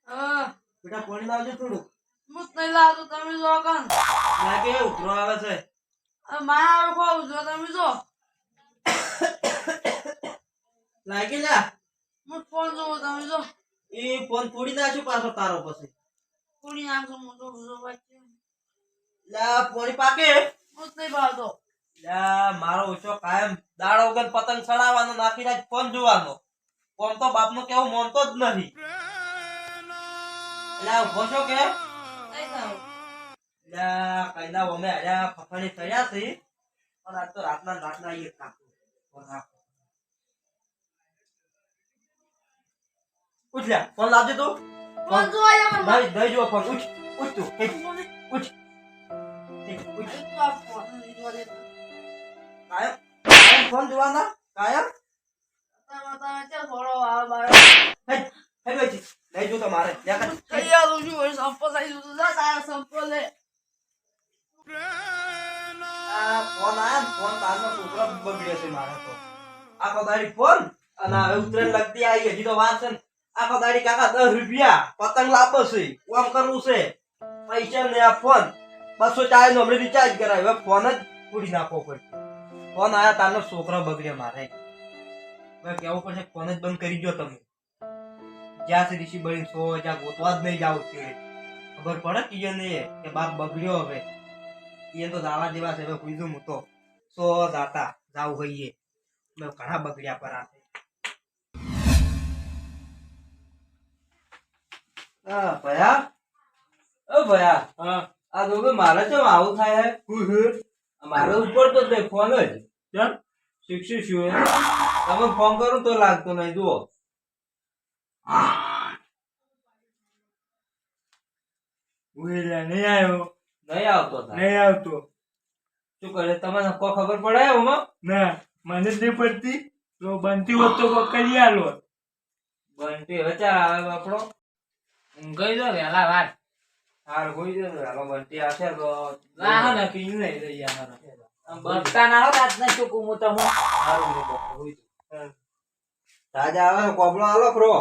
બેટા પાણી લાવજો થોડું. હું જ નહીં લાવતો, તમે જો કણ. લાગે ઉતરો આવે છે. મારા ખાવું જો તમે જો. લાગે લ્યા. હું ફોન જોઉં તમે જો. એ ફોન તોડી નાખ્યો પાછો તારો પછી. પૂરી નાખજો મોટો જો વાંચે. લ્યા પાણી પાકે. હું જ નહીં ભાવતો. લ્યા મારો ઓછો કાયમ દાડો વગર પતંગ ચડાવવાનો નાખીને જ ફોન જોવાનો. ફોન તો બાપનું કેવું માનતો જ નથી. લ્યા ઉભો છો કે? નહીં થાવ. લ્યા કઈના અમે આયા ફફાણી થયા છે પણ આજ તો રાતના એ કાપું. ઉઠ લ્યા ફોન લાવજે તું. ફોન જોવા આવ્યો મને. નહીં જો ફોન ઉઠ ઉઠ તું ઉઠ ઉઠ. કાયમ કાયમ ફોન જોવાના કાયમ. હે ભાઈ નહીં જો તમારે લ્યા આ ફોન આયા ને ફોન તારનો છોકરો બગડ્યો છે મારે તો. આખો દાડી ફોન અને હવે ઉતરેલ લગતી આવી હજી તો વાર છે ને. આખો દાડી કાકા 10 રૂપિયા પતંગ લાવો છે કામ કરવું છે પૈસા ને આ ફોન 240 નો હમણાં રિચાર્જ કરાવ્યો ફોન જ પૂરી નાખવો પડે. ફોન આયા તારનો છોકરો બગડ્યો મારે. હવે કેવું પડશે ફોન જ બંધ કરી દો તમે. જ્યાં સુધી ઋષિ બની સો જ્યાં ગોતવા જ નહીં જાવ તે ખબર પડે કે ને કે બાપ બગડ્યો હવે એ તો દાવા જેવા છે. હવે કીધું હું તો સો દાતા જાવ હોઈએ ઘણા બગડ્યા પર આપે. ભયા ઓ ભયા આ તો મારે છે આવું થાય હે. મારે ઉપર તો જ ફોન જ કેમ શીખશું શું તમે ફોન કરું તો લાગતો નહીં. જુઓ નહીં આવ્યો. નહીં આવતો નહીં આવતો. શું કરે તમને કોઈ ખબર પડે એમાં? ના મને જ નહીં પડતી. તો બનતી હોત તો કરી આલો. બંટી હચા આવે આપણો ઊંઘાઈ જો વેલા વાત હાર હોઈ જશે. હાલો બંટી આવશે તો ના ના પીને નહીં રહી યાર. બસતા ના હો રાત ના ચૂકું હું તમને સારું નહીં બપોર હોઈ જાય. તાજા આવે ને કોબળો આલો ફ્રો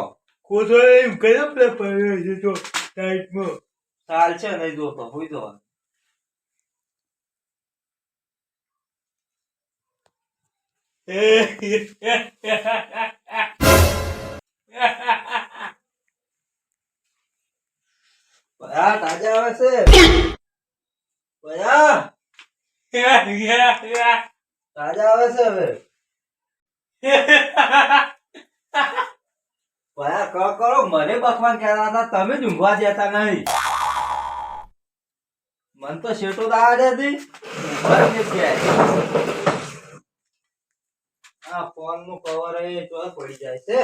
ખોટો એમ કયો પડ્યો છે તો ટાઈટમાં. ચાલ છે નહીં જોતો હોઈ જવાનું. ભયા તાજા આવે છે ભયા તાજા આવે છે હવે ભયા કરો મને બખવાન કહેતા હતા તમે જ ઊંઘવા દેતા નહીં. મન તો શેટો દાડે હતી આ ફોન નું કવર એ તો પડી જાય છે.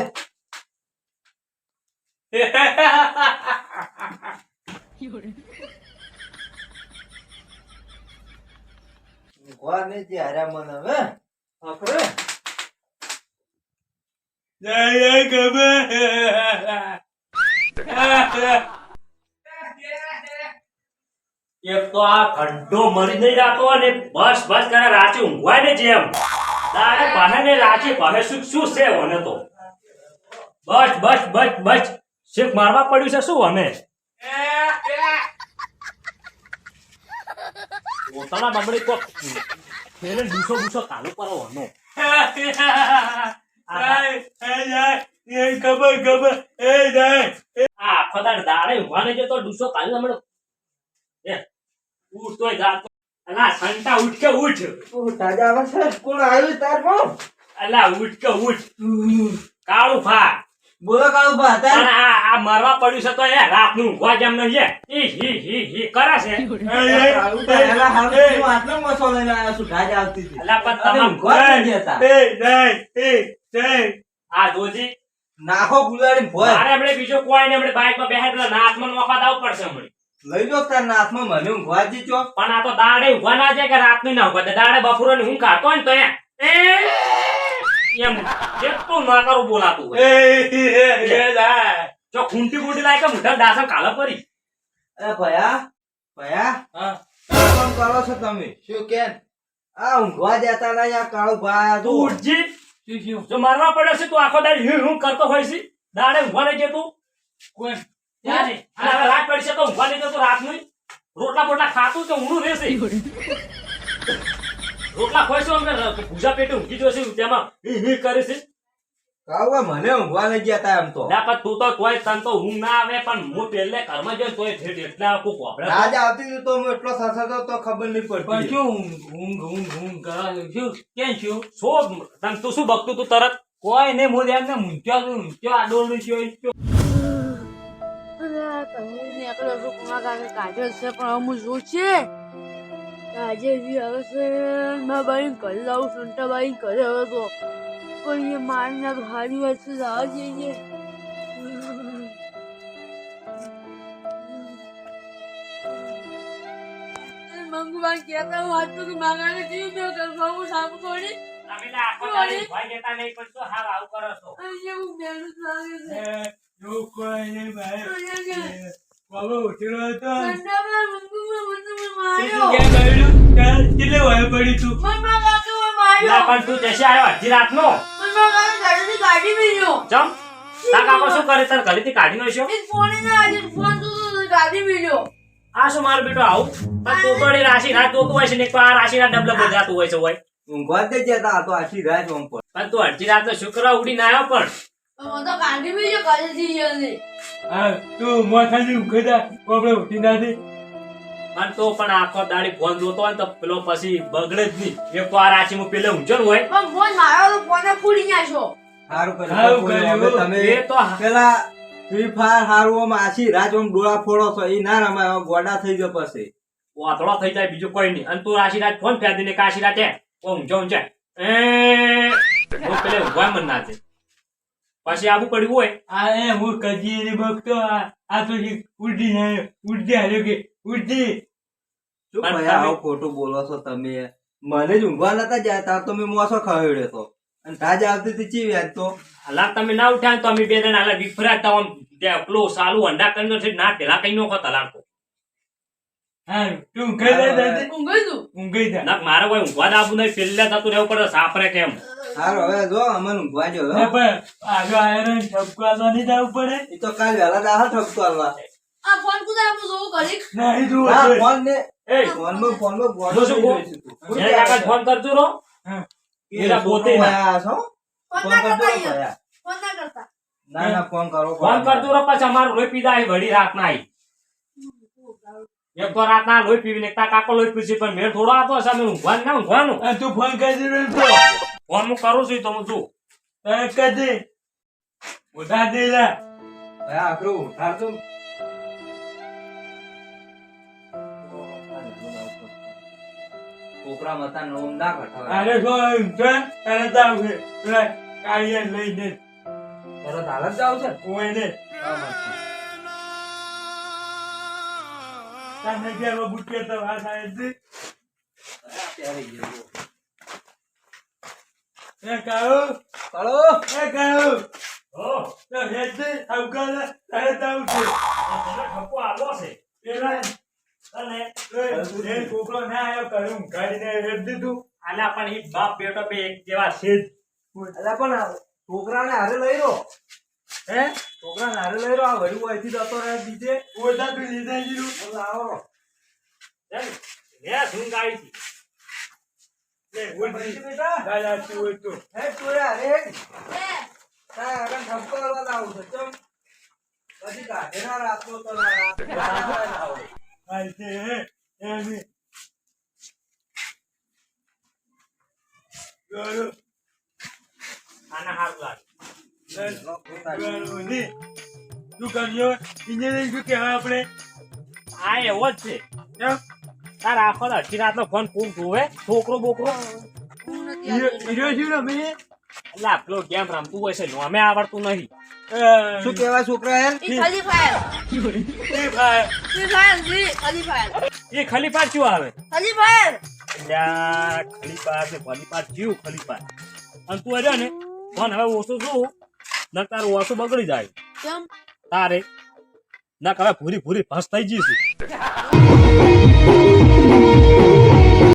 ઊંઘવા નહીં જે હાર્યા મને હવે આખરે એક તો આ ખડ્ડો મરી નહીં જાતો અને બસ બસ કરે રાચી ઊંઘવાય ને જેમ તારે પાને ને રાચી પાને શું છે વને તો બસ બસ બસ બસ શેક મારવા પડ્યું છે શું વને પોતાના બબડી કોક ફેરે દુસો કાલો કરો વનો ખબર આ ખોદાર દાડે ઊંઘવાને જતો દુસો કાલો હમણો એ ઉઠ તોય જાતો અલા સંતા ઉઠ કે ઉઠ તાજા આવે છે. કોણ આવ્યું તાર માં? અલા ઉઠ કે ઉઠ કાળું ફા બોલો કાળું બા તાર પણ આ મરવા પડ્યું છે તો એ રાત નું ઊંઘવા જેમ નહીં હી કરે છે કાળું બા એલા હામે હું આટલો મસો લઈને આવ્યો છું. તાજા આવતી હતી અલા પણ તમે તમે ઊંઘવા નહીં દેતા. આ જોજી નાખો ગુલાડી ભોય મારે હમણે બીજો કોઈ ને હમણે બાઈક માં બેહે પેલા નાથમાં નોખા દાવ પડશે હમણે લઈ જો તાર નાથમાં મને ઊંઘવા દીધો. પણ આ તો દાડે ઊંઘવા ના જાય કે રાત નું ના ઊંઘવા દાડે બફુરો ની હું ખાતો ને તો એમ જેટલું ના કરું બોલાતું હોય જો ખૂંટી બુટી લાય કે મોઢા દાસા કાલા પડી અરે ભયા હા કામ કરો છો તમે? શું કેમ આ ઊંઘવા દેતા નહીં આ કાળું ભા તું ઉઠજી જો મારવા પડે છે તું આખો દાડી હું કરતો હોય છે દાડે ઊંઘવા નહીં જતું કોણ ત્યારે અને હવે રાત પડી છે તો ઊંઘવા નહીં જતો રાતનું રોટલા બોટલા ખાતું તો ઊંઘું રહેશે રોટલા ખોઈશું અમને પૂજા પેટે ઊંઘી જોશે તેમાં ઈ કરે છે કાવા મને ઊંઘવા લઈ ગયા તા એમ તો ના પણ તું તો તોય તન તો ઊંઘ ના આવે પણ હું પહેલે ઘરમાં જઈને તોય ઠેઠ એટલા કોક વાપરે રાજ આવતી હતી તો હું એટલો સરસતો તો ખબર નહીં પણ પડતી શું ઊંઘ કરવાનું શું કેમ છું શું તન તું શું બકતું તું તરત કોઈ ને હું એમને મૂંઝ્યો આડોળનું છે કાઢ્યો છે પણ અમુક શું છે આજે બી હવે છે મારા બાઈ ઘરે જાઉં સંતા બાઈ ઘરે હવે તો પણ એ મારીને ભારી વાત છે જવા જઈએ મંગવાન કહેતા હું વાંચું કે માગાને કેવી બે કરવા હું સામું થોડી તમે ના આખો દાડી ભાઈ જતા નહીં પણ શું હાવ આવું કરો છો અહીંયા હું બેનું જ લાગે છે એવું કોઈ નહીં ભાઈ બાબા ઉઠેલો હતો સંતામાં મંગુમાં મને માર્યો ક્યાં ગયેલું કેટલે વહે પડી તું મનમાં કાકે ના માર્યો પણ તું જશે આવ્યો અડધી રાતનો મનમાં કાકે ગાડીથી કાઢી મેલ્યો ચમ તા કાકો શું કરે તને ઘરેથી કાઢી નો છો એ ફોન ના આજે ફોન તો ગાડી મેલ્યો આ શું મારો બેટો આવું પણ તું તો રાશિ રાત જોતું હોય છે ને એક તો આ રાશિ રાત ડબલ બજાતું હોય છે હોય ઊંઘવા જ જતા તો આખી રાત ઊંઘ પર પણ તું અડધી રાત શુક્ર ઉડીને આવ્યો પણ હું તો કાઢી મેલ્યો ઘરેથી જલ્દી હા તું મોથાની ઊંઘતા આપણે ઉઠી નાખી પણ તો પણ આખો દાડી ફોન જોતો હોય ને તો પેલો પછી બગડે જ નહીં એક તો આ રાશિ માં પેલે ઊંઝો હોય પણ ફોન માર્યો તો ફોને ફૂડી નાખ્યો સારું સારું કર્યું કર્યું. તમે એ તો પેલા ફ્રી ફાયર હારું આમ આછી રાત આમ ડોળા ફોડો છો એ ના રમાય ગોડા થઈ જાય પછી વાતળો થઈ જાય બીજું કોઈ નહીં અને તું રાશિ રાત ફોન ફેર દઈને કાશી રાત ઊંઝો ઊંઝા પેલે ઊંઘવા મન ના છે પછી આવું પડ્યું હોય આ હું કજી ને બગતો આ તો ઉડી હાલ્યો કે ઉડી શું પણ ભાઈ તમે- આવું ખોટું બોલો છો તમે મને જ ઊંઘવા નતા જાય તાર તો મેં મોસો ખવડ્યો તો અને તાજ આવતી હતી ચીવી આજ તો હાલા તમે ના ઉઠ્યા ને તો અમે બે જણા હાલા વિફરાતા આમ ત્યાં પેલો સાલું અંડા કરીને છે ના પેલા કઈ નો ખત હલાડતો હા તું ખાઈ લે દાદી ઊંઘી તું ઊંઘી જા ના મારે કોઈ ઊંઘવા દાબુ નહીં પેલે થતું રહેવું પડે સાપરે કેમ સારું હવે જો અમને ઊંઘવા જો ને પણ આગળ આયરન ઠપકા તો નહીં જવું પડે એ તો કાલ વહેલા દાહા ઠપકો આલવા આ ફોન કુદા હું જોઉં ઘડીક નહીં તું હા હતો. ફોન ને એ ફોનમાં જો શું કહું? એને કાકા ફોન કરજો રો હા. એના પોતે ના. આયા છો ફોન ફોન ના કરજો કરતા ભયા. યાર. ફોન ના કરતા ના ના ફોન કરો ફોન કરજો રો પછી અમારું લોહી પીધા એ વળી રાત ના આવી એક તો રાત ના લોહી પીવીને એક તા કાકો લોહી પીશે પણ મેળ થોડો આવતો હશે અમે ઊંઘવાનું ના ઊંઘવાનું આ તું ફોન કરી દીધો ને તો ફોન હું કરું છું તો હું છું તને કદી ઉઠા દે લા ભયા આખરું ઉઠાડજો છોકરા મતા નોમ ના ઘટાડે અરે જો ઊંઘન તને તો આવશે પેલા કાળિયા લઈને તરત હાલત જાવ છે કોઈ ને તને કે બુટકે તો વાત આવે છે ત્યારે ગયો એ કાળો હલો એ કાળો હો તો હેડ આવકાલે તને તો આવશે તને ખપો આવો છે પેલા તને એ છોકરો ના આવ્યો કરું ગાડીને હેડ દીધું આલા પણ ઈ બાપ બેટો બે એક જેવા છે જ. અલા પણ છોકરાને હારે લઈ રો હે છોકરાને હારે લઈ રો આ વળી અહીંથી જતો રહે બીજે ઓછા તું લીધા ગયું હવે આવો એમ? લે શું ગાઈ છે લે પછી બેટા દાદા તું હોય તો હે ચોરા રે એ તારે આગળ ઠપકો કરવા આવું છે ચમ પછી કાઢે ના રાતનો તો રાત આવો હાલ છે એમ ગયો આના હાથ લાગે તું કર્યો ઇન્જિનિયરિંગ શું કહેવાય આપણે આ એવો જ છે કેમ? તાર આખો અડધી રાતનો ફોન કોણ જોવે છોકરો બોકરો ઊંઘ નથી આવતી. હીરો શું રમે એટલે આ પેલો ગેમ રમતું હોય છે નોમે આવડતું નહીં શું કહેવાય છોકરા યાર ઈ ખાલી ફાયર એ ભાઈ ઈ ફાયર જી ખાલી ફાયર એ ખલીપા શું આવે ખાલી ફાયર એટલે ખલીપા છે ખલીપા જીવ ખલીપા અને તું રહ્યો ને ફોન હવે ઓછું શું ન તારું ઓછું બગડી જાય કેમ તારે ના હવે ભૂરી ભૂરી ભસ થઈ જઈશું